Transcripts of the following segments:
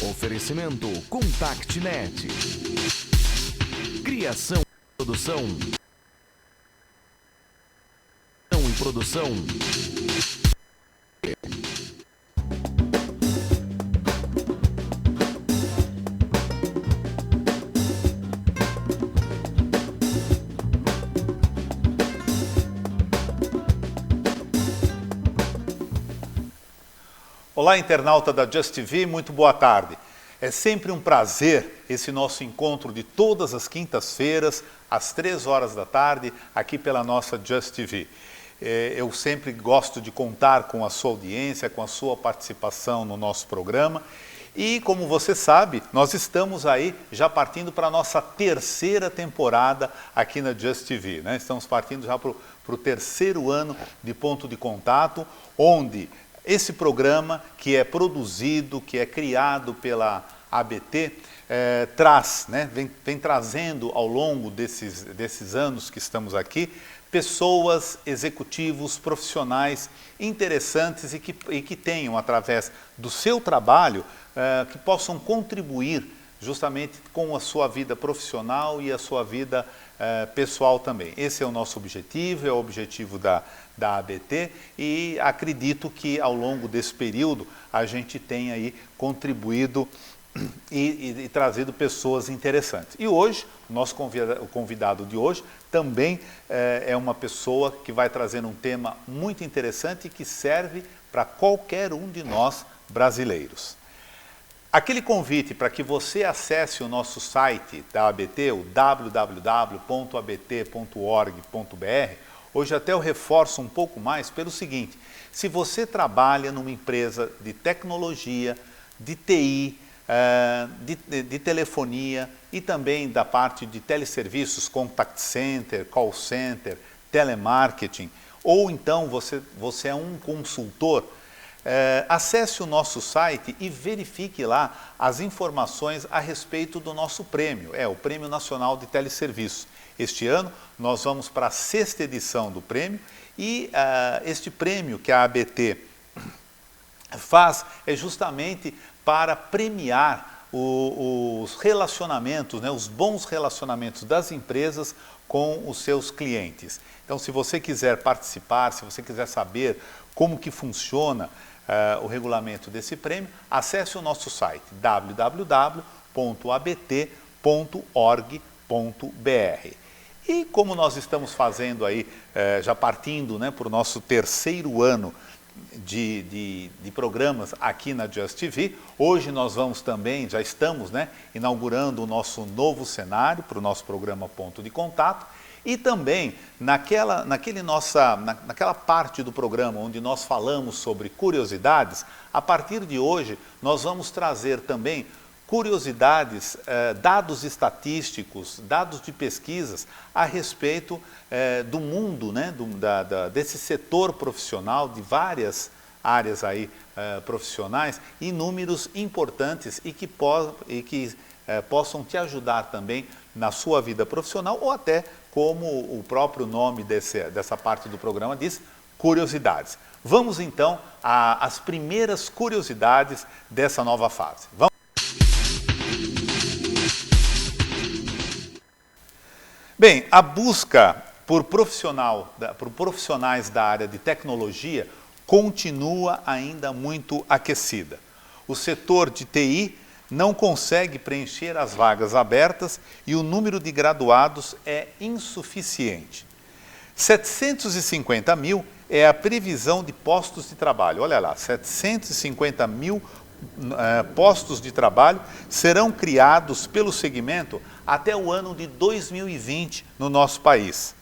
Oferecimento ContactNet. Criação e produção. Olá, internauta da Just TV, muito boa tarde. É sempre um prazer esse nosso encontro de todas as quintas-feiras, às 3 horas da tarde, aqui pela nossa Just TV. Eu sempre gosto de contar com a sua audiência, com a sua participação no nosso programa. E, como você sabe, nós estamos aí já partindo para a nossa terceira temporada aqui na Just TV, né? Estamos partindo já para o terceiro ano de Ponto de Contato, onde esse programa, que é produzido, que é criado pela ABT, traz, né, vem trazendo ao longo desses anos que estamos aqui, pessoas, executivos, profissionais interessantes e que tenham, através do seu trabalho, que possam contribuir justamente com a sua vida profissional e a sua vida pessoal também. Esse é o nosso objetivo, é o objetivo da ABT, e acredito que ao longo desse período a gente tenha aí contribuído e trazido pessoas interessantes. E hoje, o nosso convidado de hoje também é uma pessoa que vai trazer um tema muito interessante e que serve para qualquer um de nós brasileiros. Aquele convite para que você acesse o nosso site da ABT, o www.abt.org.br, hoje até eu reforço um pouco mais pelo seguinte: se você trabalha numa empresa de tecnologia, de TI, de telefonia e também da parte de teleserviços, contact center, call center, telemarketing, ou então você é um consultor, acesse o nosso site e verifique lá as informações a respeito do nosso prêmio, o Prêmio Nacional de Teleserviços. Este ano nós vamos para a 6ª edição do prêmio e este prêmio que a ABT faz é justamente para premiar os relacionamentos, né, os bons relacionamentos das empresas com os seus clientes. Então, se você quiser participar, se você quiser saber como que funciona o regulamento desse prêmio, acesse o nosso site www.abt.org.br. E como nós estamos fazendo aí, já partindo, né, para o nosso terceiro ano de programas aqui na Just TV, hoje nós vamos também, já estamos, né, inaugurando o nosso novo cenário para o nosso programa Ponto de Contato, e também naquela parte do programa onde nós falamos sobre curiosidades, a partir de hoje nós vamos trazer também curiosidades, dados estatísticos, dados de pesquisas a respeito do mundo, né, desse setor profissional, de várias áreas aí, profissionais, e números importantes e que possam te ajudar também na sua vida profissional, ou até, como o próprio nome dessa parte do programa diz, curiosidades. Vamos então às primeiras curiosidades dessa nova fase. Vamos. Bem, a busca por profissionais da área de tecnologia continua ainda muito aquecida. O setor de TI não consegue preencher as vagas abertas e o número de graduados é insuficiente. 750 mil é a previsão de postos de trabalho. Olha lá, 750 mil postos de trabalho serão criados pelo segmento até o ano de 2020 no nosso país.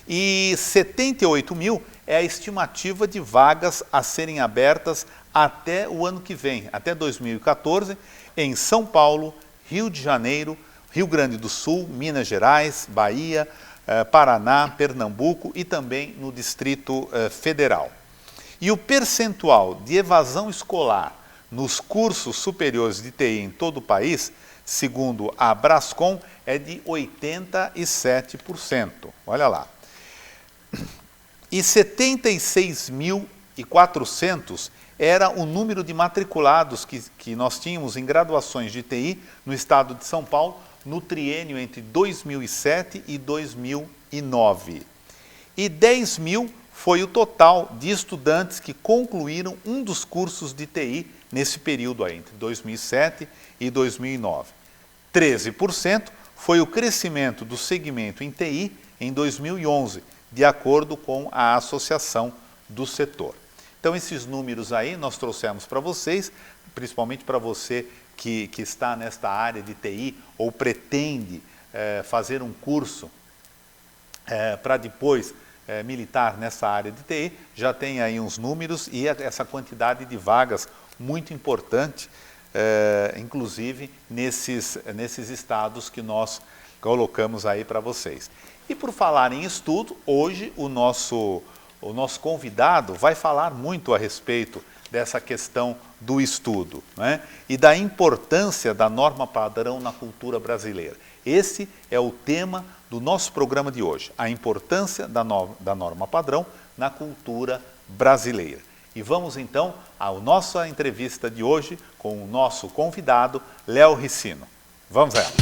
E 78 mil é a estimativa de vagas a serem abertas até o ano que vem, até 2014, em São Paulo, Rio de Janeiro, Rio Grande do Sul, Minas Gerais, Bahia, Paraná, Pernambuco e também no Distrito Federal. E o percentual de evasão escolar nos cursos superiores de TI em todo o país, segundo a Brascom, é de 87%. Olha lá. E 76.400 era o número de matriculados que nós tínhamos em graduações de TI no estado de São Paulo no triênio entre 2007 e 2009. E 10 mil foi o total de estudantes que concluíram um dos cursos de TI nesse período aí, entre 2007 e 2009. 13% foi o crescimento do segmento em TI em 2011, de acordo com a Associação do Setor. Então, esses números aí nós trouxemos para vocês, principalmente para você que está nesta área de TI ou pretende fazer um curso para depois militar nessa área de TI, já tem aí uns números e essa quantidade de vagas muito importante, inclusive nesses estados que nós colocamos aí para vocês. E por falar em estudo, hoje o nosso convidado vai falar muito a respeito dessa questão do estudo, né? E da importância da norma padrão na cultura brasileira. Esse é o tema do nosso programa de hoje, a importância da norma padrão na cultura brasileira. E vamos então à nossa entrevista de hoje com o nosso convidado, Léo Ricino. Vamos a ela.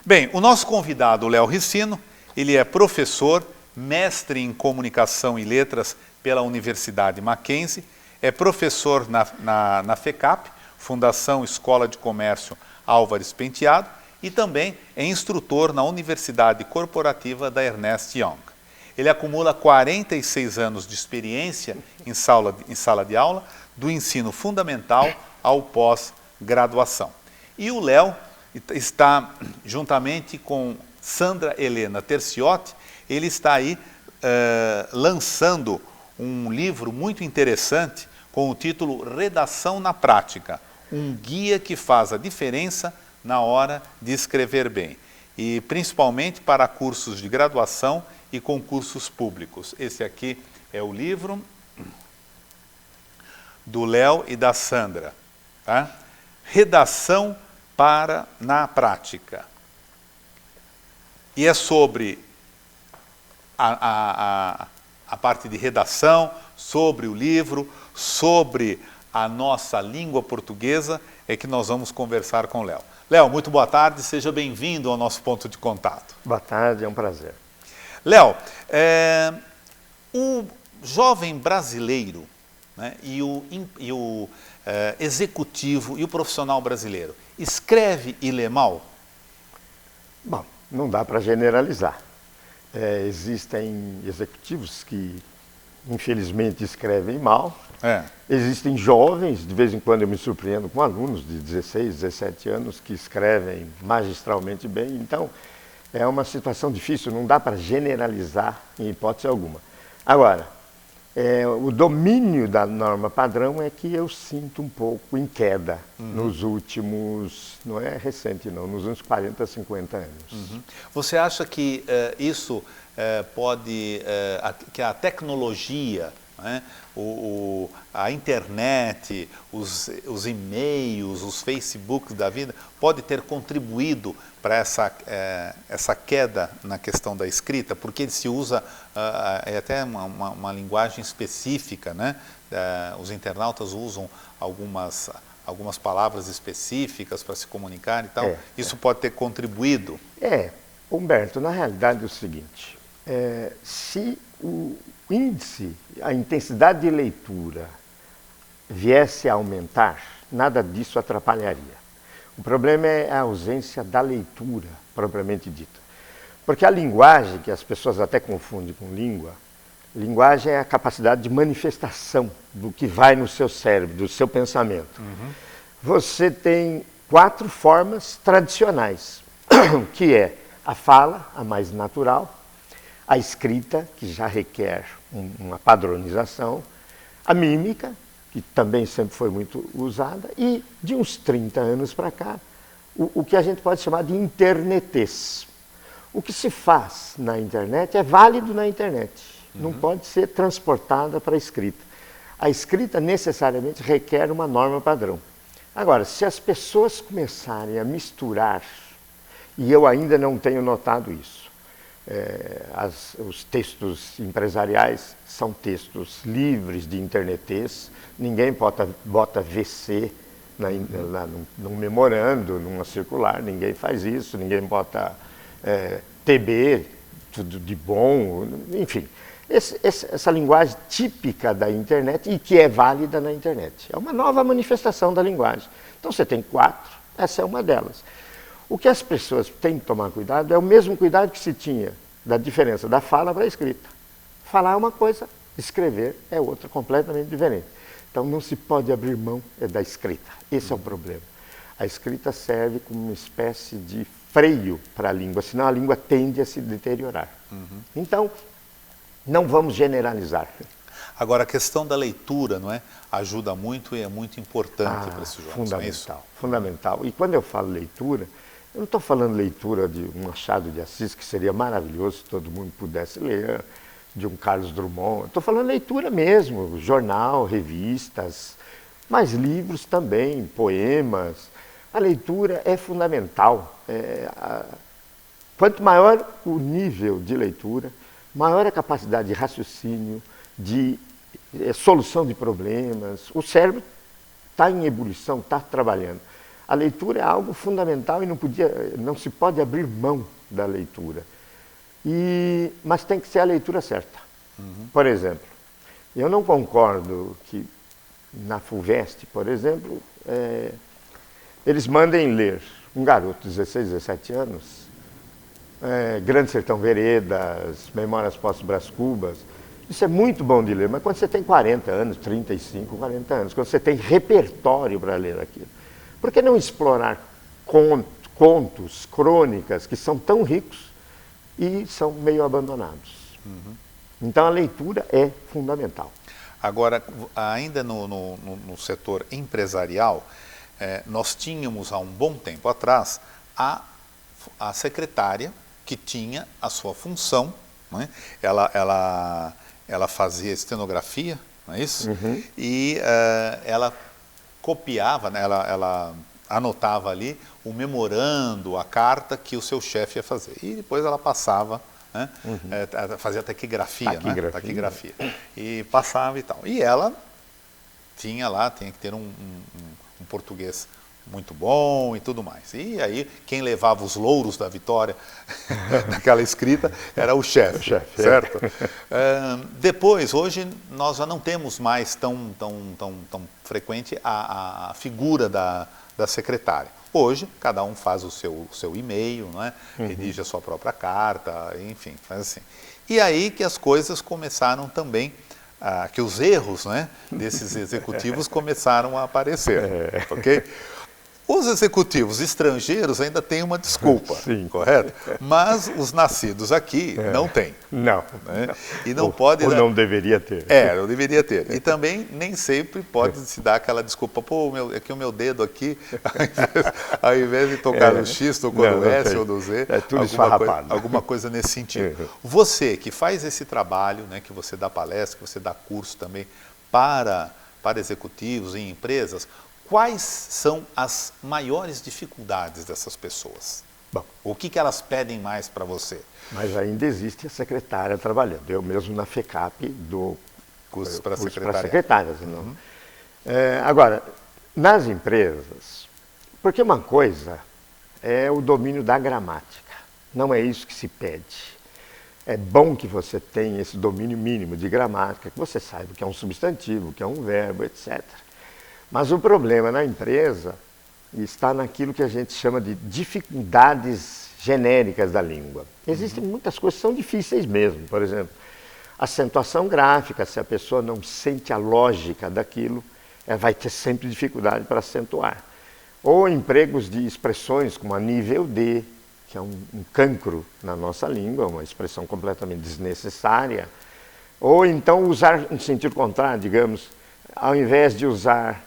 Bem, o nosso convidado, Léo Ricino, ele é professor, mestre em Comunicação e Letras pela Universidade Mackenzie, é professor na FECAP, Fundação Escola de Comércio Álvares Penteado, e também é instrutor na Universidade Corporativa da Ernest Young. Ele acumula 46 anos de experiência em sala de aula, do ensino fundamental ao pós-graduação. E o Léo está, juntamente com Sandra Helena Terciotti, ele está aí lançando um livro muito interessante com o título Redação na Prática, um guia que faz a diferença na hora de escrever bem, e principalmente para cursos de graduação e concursos públicos. Esse aqui é o livro do Léo e da Sandra, tá? Redação na prática. E é sobre a parte de redação, sobre o livro, sobre a nossa língua portuguesa, é que nós vamos conversar com o Léo. Léo, muito boa tarde, seja bem-vindo ao nosso ponto de contato. Boa tarde, é um prazer. Léo, o jovem brasileiro, né, e o executivo e o profissional brasileiro, escreve e lê mal? Bom, não dá para generalizar. Existem executivos que, infelizmente, escrevem mal. Existem jovens, de vez em quando eu me surpreendo com alunos de 16, 17 anos que escrevem magistralmente bem. Então, é uma situação difícil, não dá para generalizar em hipótese alguma. Agora, o domínio da norma padrão é que eu sinto um pouco em queda nos últimos, não é recente não, nos últimos 40, 50 anos. Você acha que isso pode, que a tecnologia, né, a internet, os e-mails, os Facebooks da vida, pode ter contribuído para essa queda na questão da escrita? Porque ele se usa até uma linguagem específica, né? Os internautas usam algumas palavras específicas para se comunicar e tal. Isso pode ter contribuído? Humberto, na realidade é o seguinte, se o índice, a intensidade de leitura viesse a aumentar, nada disso atrapalharia. O problema é a ausência da leitura, propriamente dita. Porque a linguagem, que as pessoas até confundem com língua, linguagem é a capacidade de manifestação do que vai no seu cérebro, do seu pensamento. Você tem 4 formas tradicionais, que é a fala, a mais natural, a escrita, que já requer uma padronização, a mímica, que também sempre foi muito usada, e de uns 30 anos para cá, o que a gente pode chamar de internetês. O que se faz na internet é válido na internet, não pode ser transportada para a escrita. A escrita necessariamente requer uma norma padrão. Agora, se as pessoas começarem a misturar, e eu ainda não tenho notado isso, os textos empresariais são textos livres de internetês, ninguém bota VC num memorando, numa circular, ninguém faz isso, ninguém bota TB, tudo de bom, enfim. Essa linguagem típica da internet e que é válida na internet. É uma nova manifestação da linguagem. Então você tem 4, essa é uma delas. O que as pessoas têm que tomar cuidado é o mesmo cuidado que se tinha da diferença da fala para a escrita. Falar é uma coisa, escrever é outra, completamente diferente. Então não se pode abrir mão da escrita. Esse é o problema. A escrita serve como uma espécie de freio para a língua, senão a língua tende a se deteriorar. Então, não vamos generalizar. Agora, a questão da leitura, não é? Ajuda muito e é muito importante para esses jovens. Fundamental, fundamental. E quando eu falo leitura, eu não estou falando leitura de um Machado de Assis, que seria maravilhoso se todo mundo pudesse ler, de um Carlos Drummond. Estou falando leitura mesmo, jornal, revistas, mas livros também, poemas. A leitura é fundamental. Quanto maior o nível de leitura, maior a capacidade de raciocínio, de solução de problemas. O cérebro está em ebulição, está trabalhando. A leitura é algo fundamental e não se pode abrir mão da leitura. Mas tem que ser a leitura certa. Por exemplo, eu não concordo que na FUVEST, por exemplo, eles mandem ler um garoto de 16, 17 anos, Grande Sertão Veredas, Memórias Pós-Brás Cubas. Isso é muito bom de ler, mas quando você tem 40 anos, 35, 40 anos, quando você tem repertório para ler aquilo, por que não explorar contos, crônicas, que são tão ricos e são meio abandonados? Então a leitura é fundamental. Agora, ainda no setor empresarial, nós tínhamos há um bom tempo atrás a secretária que tinha a sua função, não é? Ela fazia estenografia, não é isso? E ela copiava, né? ela anotava ali o memorando, a carta que o seu chefe ia fazer. E depois ela passava, né? Fazia taquigrafia, né? Taquigrafia. E passava e tal. E ela tinha que ter um português muito bom e tudo mais. E aí, quem levava os louros da vitória naquela escrita era o chefe, certo? Depois, hoje, nós já não temos mais tão frequente a figura da secretária. Hoje, cada um faz o seu e-mail, não é? Redige a sua própria carta, enfim, faz assim. E aí que as coisas começaram também, que os erros, né, desses executivos começaram a aparecer, ok? Os executivos estrangeiros ainda têm uma desculpa, correto? Mas os nascidos aqui não têm. Não. Né? E não pode... Ou não deveria ter. Não deveria ter. E também nem sempre pode se dar aquela desculpa, pô, aqui o meu dedo aqui, ao invés de tocar no X, tocou no S ou no Z. É tudo esfarrapado. Alguma coisa nesse sentido. Você que faz esse trabalho, né, que você dá palestra, que você dá curso também para executivos em empresas, quais são as maiores dificuldades dessas pessoas? Bom, o que elas pedem mais para você? Mas ainda existe a secretária trabalhando. Eu mesmo na FECAP dou cursos para secretárias. Agora, nas empresas, porque uma coisa é o domínio da gramática. Não é isso que se pede. É bom que você tenha esse domínio mínimo de gramática, que você saiba o que é um substantivo, o que é um verbo, etc. Mas o problema na empresa está naquilo que a gente chama de dificuldades genéricas da língua. Existem muitas coisas que são difíceis mesmo. Por exemplo, acentuação gráfica, se a pessoa não sente a lógica daquilo, vai ter sempre dificuldade para acentuar. Ou empregos de expressões como a nível de, que é um cancro na nossa língua, uma expressão completamente desnecessária. Ou então usar um sentido contrário, digamos, ao invés de usar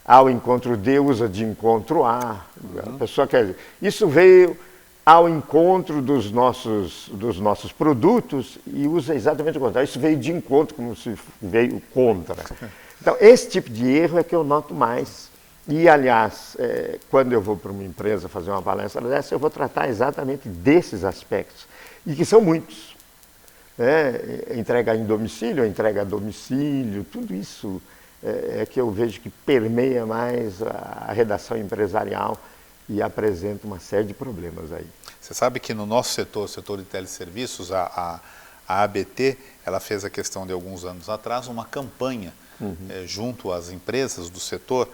ao encontro de, usa de encontro a. A pessoa quer dizer, isso veio ao encontro dos nossos produtos e usa exatamente o contrário. Isso veio de encontro, como se veio contra. Então, esse tipo de erro é que eu noto mais. E, aliás, quando eu vou para uma empresa fazer uma palestra dessa, eu vou tratar exatamente desses aspectos. e que são muitos. Entrega em domicílio, entrega a domicílio, tudo isso é que eu vejo que permeia mais a redação empresarial e apresenta uma série de problemas aí. Você sabe que no nosso setor, o setor de teleserviços, a ABT, ela fez a questão de alguns anos atrás uma campanha junto às empresas do setor,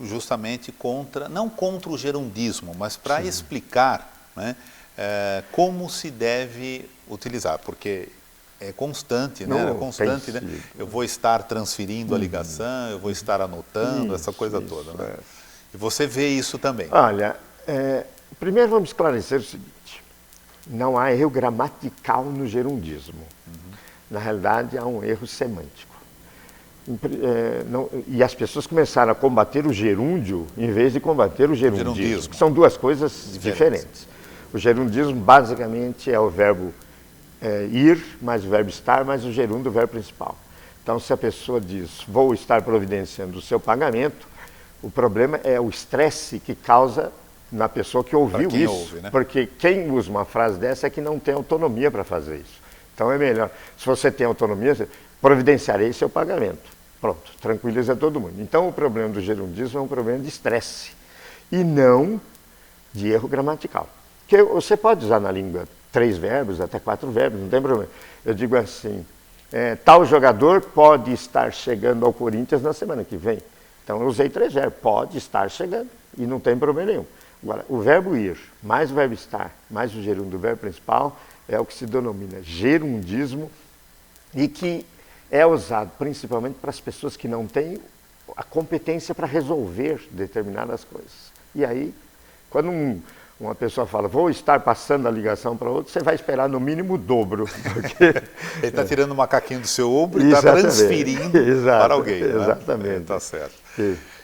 justamente contra, não contra o gerundismo, mas para explicar, né, como se deve utilizar, porque é constante, né? É constante, né? Eu vou estar transferindo a ligação, eu vou estar anotando, essa coisa toda, né? E você vê isso também. Olha, primeiro vamos esclarecer o seguinte, não há erro gramatical no gerundismo. Na realidade, há um erro semântico. E as pessoas começaram a combater o gerúndio em vez de combater o gerundismo. Que são duas coisas diferentes. O gerundismo, basicamente, é o verbo ir, mais o verbo estar, mais o gerúndio, o verbo principal. Então, se a pessoa diz, vou estar providenciando o seu pagamento, o problema é o estresse que causa na pessoa que ouviu isso. Ouve, né? Porque quem usa uma frase dessa é que não tem autonomia para fazer isso. Então, é melhor, se você tem autonomia, providenciarei seu pagamento. Pronto, tranquiliza todo mundo. Então, o problema do gerundismo é um problema de estresse e não de erro gramatical. Porque você pode usar na língua 3 verbos, até 4 verbos, não tem problema. Eu digo assim, tal jogador pode estar chegando ao Corinthians na semana que vem. Então eu usei 3 verbos, pode estar chegando, e não tem problema nenhum. Agora, o verbo ir, mais o verbo estar, mais o gerúndio do verbo principal, é o que se denomina gerundismo e que é usado principalmente para as pessoas que não têm a competência para resolver determinadas coisas. E aí, quando uma pessoa fala, vou estar passando a ligação para outro, você vai esperar no mínimo o dobro. Porque ele está tirando o macaquinho do seu ombro e está transferindo para alguém. Exatamente. Está certo.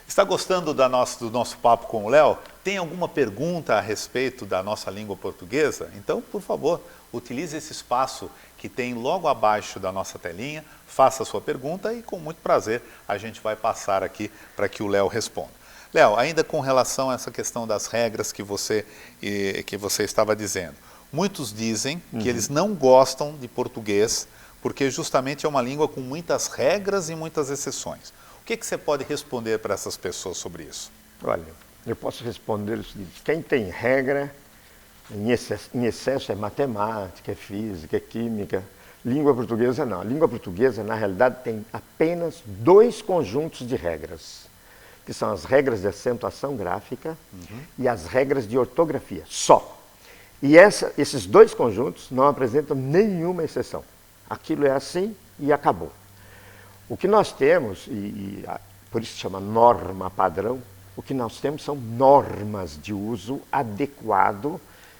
Está gostando do nosso papo com o Léo? Tem alguma pergunta a respeito da nossa língua portuguesa? Então, por favor, utilize esse espaço que tem logo abaixo da nossa telinha, faça a sua pergunta e com muito prazer a gente vai passar aqui para que o Léo responda. Léo, ainda com relação a essa questão das regras que você estava dizendo, muitos dizem que eles não gostam de português porque justamente é uma língua com muitas regras e muitas exceções. O que você pode responder para essas pessoas sobre isso? Olha, eu posso responder o seguinte, quem tem regra em excesso é matemática, é física, é química, língua portuguesa não. A língua portuguesa, na realidade, tem apenas 2 conjuntos de regras, que são as regras de acentuação gráfica e as regras de ortografia, só. E esses 2 conjuntos não apresentam nenhuma exceção. Aquilo é assim e acabou. O que nós temos, por isso se chama norma padrão, o que nós temos são normas de uso adequado,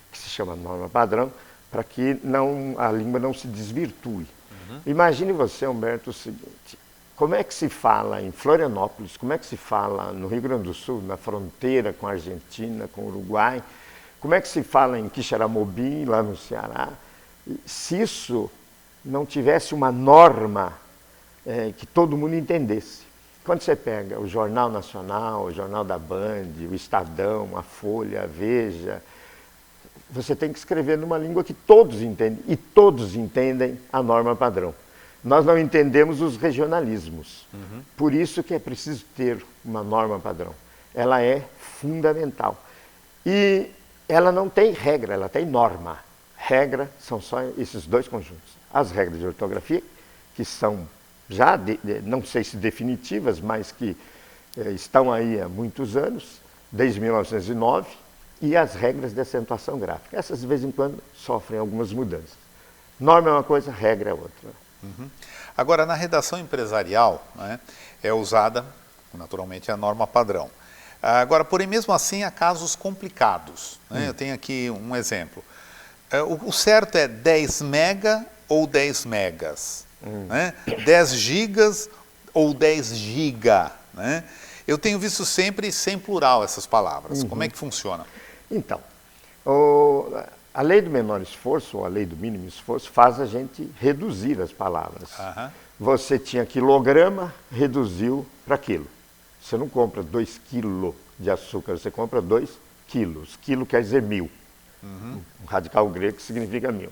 que se chama norma padrão, para que a língua não se desvirtue. Imagine você, Humberto, o seguinte, como é que se fala em Florianópolis, como é que se fala no Rio Grande do Sul, na fronteira com a Argentina, com o Uruguai, como é que se fala em Quixeramobim, lá no Ceará, se isso não tivesse uma norma que todo mundo entendesse. Quando você pega o Jornal Nacional, o Jornal da Band, o Estadão, a Folha, a Veja, você tem que escrever numa língua que todos entendem, e todos entendem a norma padrão. Nós não entendemos os regionalismos, por isso que é preciso ter uma norma padrão. Ela é fundamental. E ela não tem regra, ela tem norma. Regra são só esses 2 conjuntos. As regras de ortografia, que são já, não sei se definitivas, mas que estão aí há muitos anos, desde 1909, e as regras de acentuação gráfica. Essas, de vez em quando, sofrem algumas mudanças. Norma é uma coisa, regra é outra. Agora, na redação empresarial, né, é usada, naturalmente, a norma padrão. Agora, porém, mesmo assim, há casos complicados. Né? Eu tenho aqui um exemplo. O certo é 10 mega ou 10 megas? Né? 10 gigas ou 10 giga? Né? Eu tenho visto sempre sem plural essas palavras. Como é que funciona? Então, a lei do menor esforço, ou a lei do mínimo esforço, faz a gente reduzir as palavras. Você tinha quilograma, reduziu para quilo. Você não compra 2 quilos de açúcar, você compra 2 quilos. Quilo quer dizer 1000. Um radical grego que significa 1000.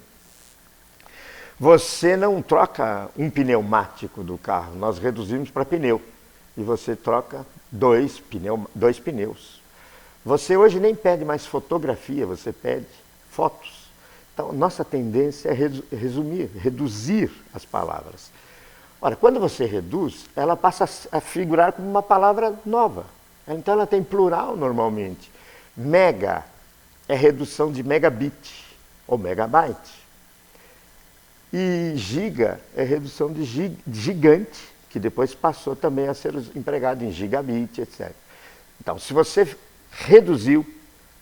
Você não troca um pneumático do carro, nós reduzimos para pneu. E você troca dois pneus. Você hoje nem pede mais fotografia, você pede fotos. Então, nossa tendência é reduzir as palavras. Ora, quando você reduz, ela passa a figurar como uma palavra nova. Então, ela tem plural normalmente. Mega é redução de megabit ou megabyte. E giga é redução de gigante, que depois passou também a ser empregado em gigabit, etc. Então, se você reduziu,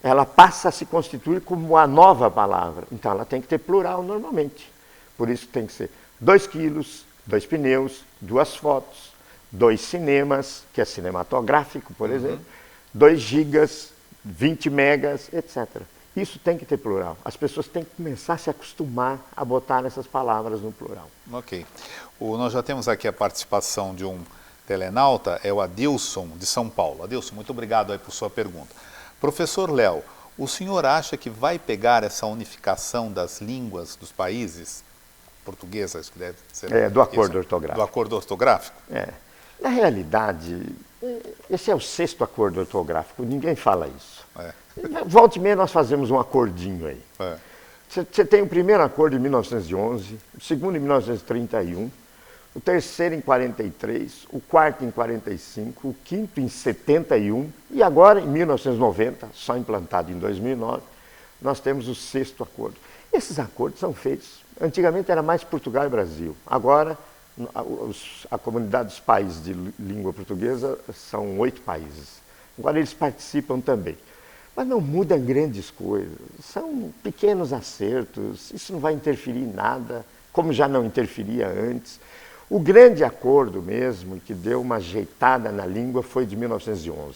ela passa a se constituir como a nova palavra. Então, ela tem que ter plural normalmente. Por isso tem que ser 2 quilos, 2 pneus, 2 fotos, 2 cinemas, que é cinematográfico, por exemplo, 2 gigas, 20 megas, etc. Isso tem que ter plural. As pessoas têm que começar a se acostumar a botar essas palavras no plural. Ok. Nós já temos aqui a participação de um telenauta, é o Adilson, de São Paulo. Adilson, muito obrigado aí por sua pergunta. Professor Léo, o senhor acha que vai pegar essa unificação das línguas dos países, portuguesa, isso que deve ser... do acordo ortográfico. Do acordo ortográfico? Na realidade, esse é o 6º acordo ortográfico, ninguém fala isso. Volta e meia nós fazemos um acordinho aí. Você tem o primeiro acordo em 1911, o segundo em 1931, o terceiro em 43, o quarto em 45, o quinto em 71 e agora em 1990, só implantado em 2009, nós temos o 6º acordo. Esses acordos são feitos, antigamente era mais Portugal e Brasil, agora a comunidade dos países de língua portuguesa são 8 países. Agora eles participam também. Mas não mudam grandes coisas, são pequenos acertos, isso não vai interferir em nada, como já não interferia antes. O grande acordo mesmo, que deu uma ajeitada na língua, foi de 1911.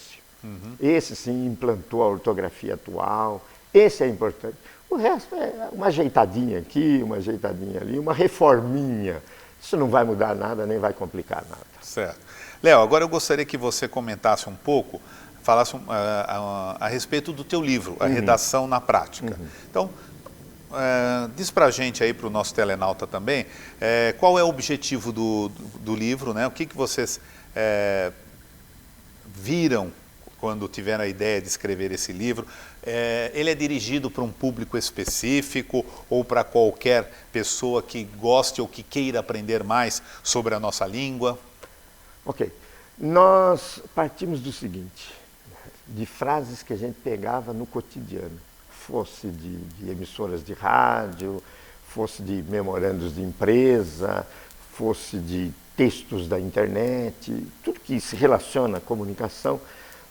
Esse sim implantou a ortografia atual, esse é importante. O resto é uma ajeitadinha aqui, uma ajeitadinha ali, uma reforminha. Isso não vai mudar nada, nem vai complicar nada. Certo. Léo, agora eu gostaria que você comentasse um pouco, falasse a respeito do teu livro, A Redação na Prática. Então, diz para a gente aí, para o nosso telenauta também, qual é o objetivo do livro, né? O que vocês viram quando tiveram a ideia de escrever esse livro? Ele é dirigido para um público específico ou para qualquer pessoa que goste ou que queira aprender mais sobre a nossa língua? Ok. Nós partimos do seguinte, de frases que a gente pegava no cotidiano, fosse de emissoras de rádio, fosse de memorandos de empresa, fosse de textos da internet, tudo que se relaciona à comunicação,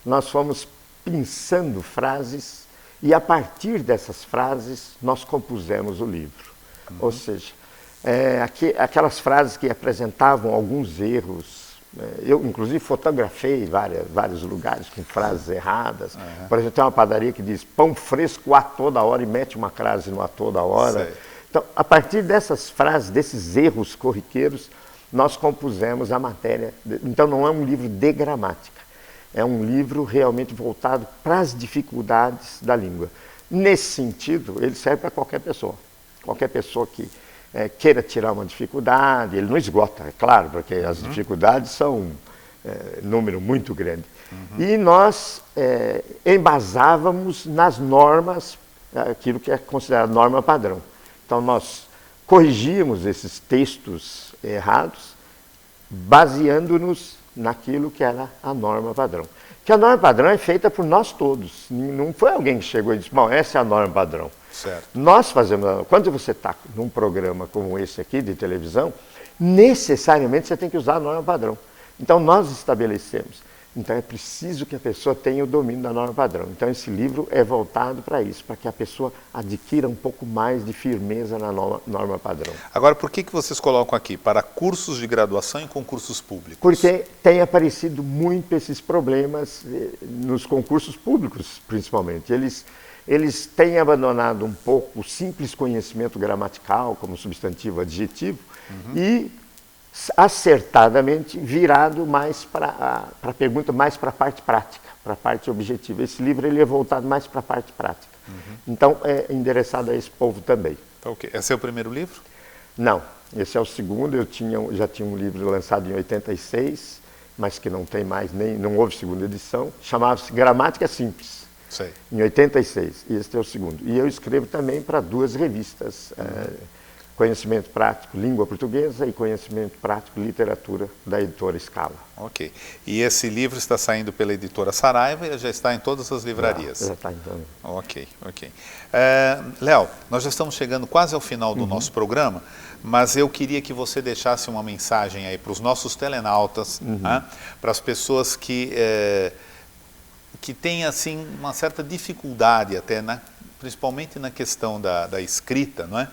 nós fomos pensando frases e a partir dessas frases nós compusemos o livro. Ou seja, aquelas frases que apresentavam alguns erros. Eu, inclusive, fotografei vários lugares com frases erradas. Por exemplo, tem uma padaria que diz pão fresco a toda hora e mete uma crase no a toda hora. Sei. Então, a partir dessas frases, desses erros corriqueiros, nós compusemos a matéria. Então, não é um livro de gramática. É um livro realmente voltado para as dificuldades da língua. Nesse sentido, ele serve para qualquer pessoa. Qualquer pessoa que queira tirar uma dificuldade, ele não esgota, é claro, porque as dificuldades são número muito grande. E nós embasávamos nas normas, aquilo que é considerado norma padrão. Então nós corrigíamos esses textos errados, baseando-nos naquilo que era a norma padrão. Que a norma padrão é feita por nós todos, não foi alguém que chegou e disse, bom, essa é a norma padrão. Certo. Nós fazemos, quando você está num programa como esse aqui de televisão, necessariamente você tem que usar a norma padrão. Então nós estabelecemos. Então é preciso que a pessoa tenha o domínio da norma padrão. Então esse livro é voltado para isso, para que a pessoa adquira um pouco mais de firmeza na norma padrão. Agora, por que vocês colocam aqui? Para cursos de graduação e concursos públicos? Porque tem aparecido muito esses problemas nos concursos públicos, principalmente. Eles têm abandonado um pouco o simples conhecimento gramatical, como substantivo, adjetivo, e acertadamente virado mais para a pergunta, mais para a parte prática, para a parte objetiva. Esse livro ele é voltado mais para a parte prática. Então, é endereçado a esse povo também. Okay. Esse é o primeiro livro? Não, esse é o segundo. Já tinha um livro lançado em 86, mas que não tem mais, não houve segunda edição. Chamava-se Gramática Simples, Sei. em 86. E este é o segundo. E eu escrevo também para 2 revistas. Conhecimento Prático, Língua Portuguesa, e Conhecimento Prático, Literatura, da editora Scala. Ok. E esse livro está saindo pela editora Saraiva e já está em todas as livrarias? Já está então. Ok. Léo, nós já estamos chegando quase ao final do nosso programa, mas eu queria que você deixasse uma mensagem aí para os nossos telenautas, para as pessoas que têm assim, uma certa dificuldade até, principalmente na questão da escrita, não é?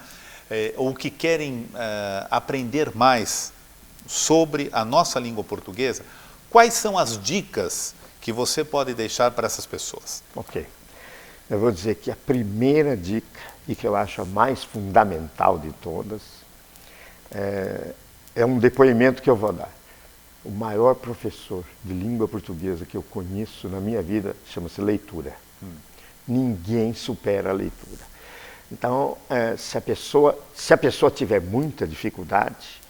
Ou que querem aprender mais sobre a nossa língua portuguesa. Quais são as dicas que você pode deixar para essas pessoas? Ok. Eu vou dizer que a primeira dica, e que eu acho a mais fundamental de todas, é um depoimento que eu vou dar. O maior professor de língua portuguesa que eu conheço na minha vida chama-se leitura. Ninguém supera a leitura. Então, se a pessoa tiver muita dificuldade,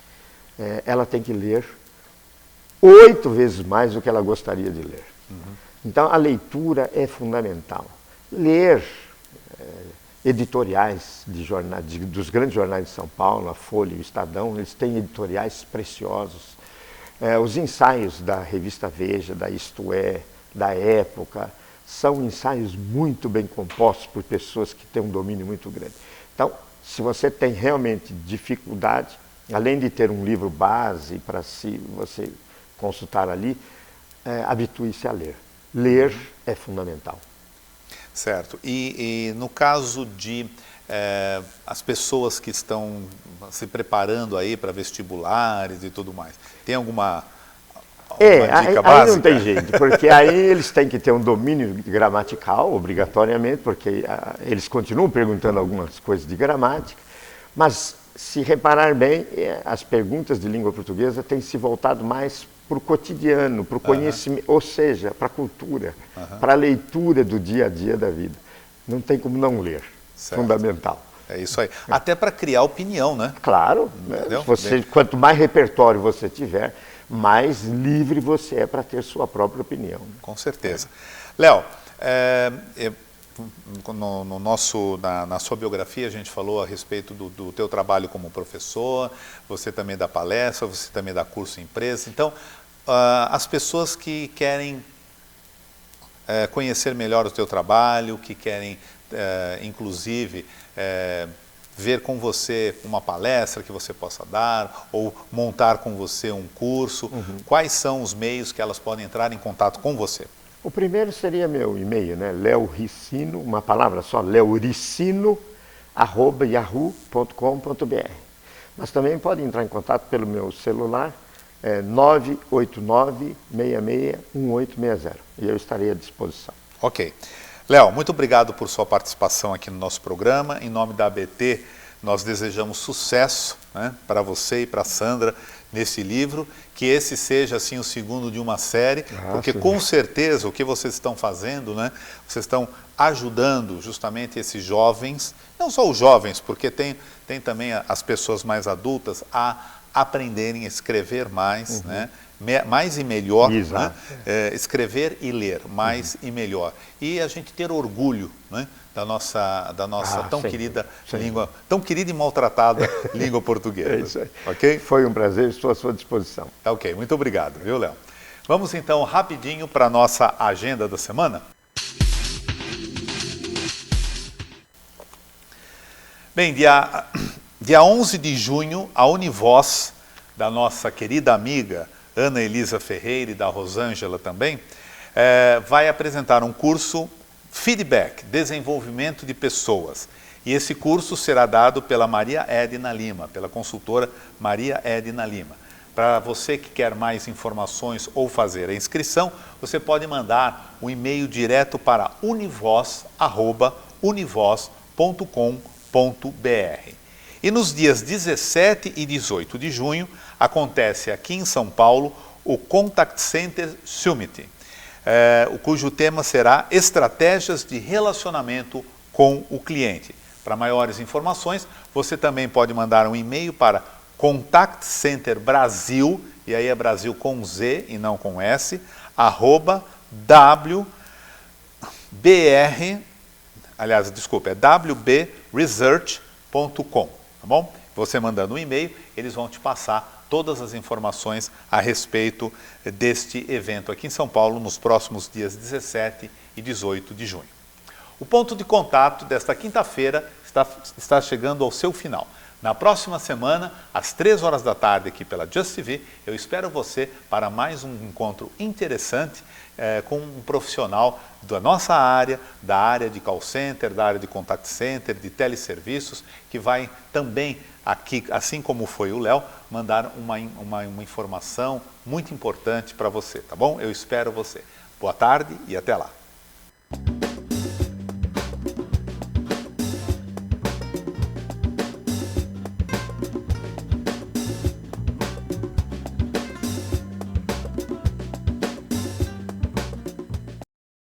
ela tem que ler 8 vezes mais do que ela gostaria de ler. Então, a leitura é fundamental. Ler editoriais dos grandes jornais de São Paulo, a Folha e o Estadão, eles têm editoriais preciosos. Os ensaios da revista Veja, da Isto É, da Época, são ensaios muito bem compostos por pessoas que têm um domínio muito grande. Então, se você tem realmente dificuldade, além de ter um livro base para você consultar ali, habitue-se a ler. Ler é fundamental. Certo. E no caso de as pessoas que estão se preparando aí para vestibulares e tudo mais, tem alguma dica básica? Aí não tem jeito, porque aí eles têm que ter um domínio gramatical, obrigatoriamente, porque eles continuam perguntando algumas coisas de gramática, mas se reparar bem, as perguntas de língua portuguesa têm se voltado mais para o cotidiano, para o conhecimento, ou seja, para a cultura, para a leitura do dia a dia da vida. Não tem como não ler, certo. Fundamental. É isso aí. Até para criar opinião, né? Claro, quanto mais repertório você tiver, mais livre você é para ter sua própria opinião. Com certeza. Léo, na sua biografia a gente falou a respeito do teu trabalho como professor, você também dá palestra, você também dá curso em empresa. Então, as pessoas que querem conhecer melhor o teu trabalho, que querem, inclusive, ver com você uma palestra que você possa dar ou montar com você um curso, quais são os meios que elas podem entrar em contato com você? O primeiro seria meu e-mail, né? leoricino, uma palavra só, leoricino@yahoo.com.br. Mas também pode entrar em contato pelo meu celular, 989-661860, e eu estarei à disposição. Ok. Léo, muito obrigado por sua participação aqui no nosso programa. Em nome da ABT, nós desejamos sucesso, né, para você e para a Sandra nesse livro, que esse seja assim o segundo de uma série, porque sim. Com certeza o que vocês estão fazendo, né, vocês estão ajudando justamente esses jovens, não só os jovens, porque tem também as pessoas mais adultas a aprenderem a escrever mais, né, mais e melhor, né? Escrever e ler mais e melhor. E a gente ter orgulho, né, da nossa tão querida língua, tão querida e maltratada língua portuguesa. É isso aí. Ok? Foi um prazer, estou à sua disposição. Tá ok, muito obrigado, viu, Léo? Vamos então rapidinho para a nossa agenda da semana. Bem, dia 11 de junho, a Univoz, da nossa querida amiga Ana Elisa Ferreira e da Rosângela também, vai apresentar um curso Feedback, Desenvolvimento de Pessoas. E esse curso será dado pela Maria Edna Lima, pela consultora Maria Edna Lima. Para você que quer mais informações ou fazer a inscrição, você pode mandar um e-mail direto para univoz@univoz.com.br. E nos dias 17 e 18 de junho, acontece aqui em São Paulo o Contact Center Summit, cujo tema será Estratégias de Relacionamento com o Cliente. Para maiores informações, você também pode mandar um e-mail para Contact Center Brasil, e aí é Brasil com Z e não com S, wbresearch.com, tá bom? Você mandando um e-mail, eles vão te passar todas as informações a respeito deste evento aqui em São Paulo nos próximos dias 17 e 18 de junho. O ponto de contato desta quinta-feira está chegando ao seu final. Na próxima semana, às 3 horas da tarde, aqui pela Just TV, eu espero você para mais um encontro interessante com um profissional da nossa área, da área de call center, da área de contact center, de teleserviços, que vai também, aqui, assim como foi o Léo, mandar uma informação muito importante para você, tá bom? Eu espero você. Boa tarde e até lá.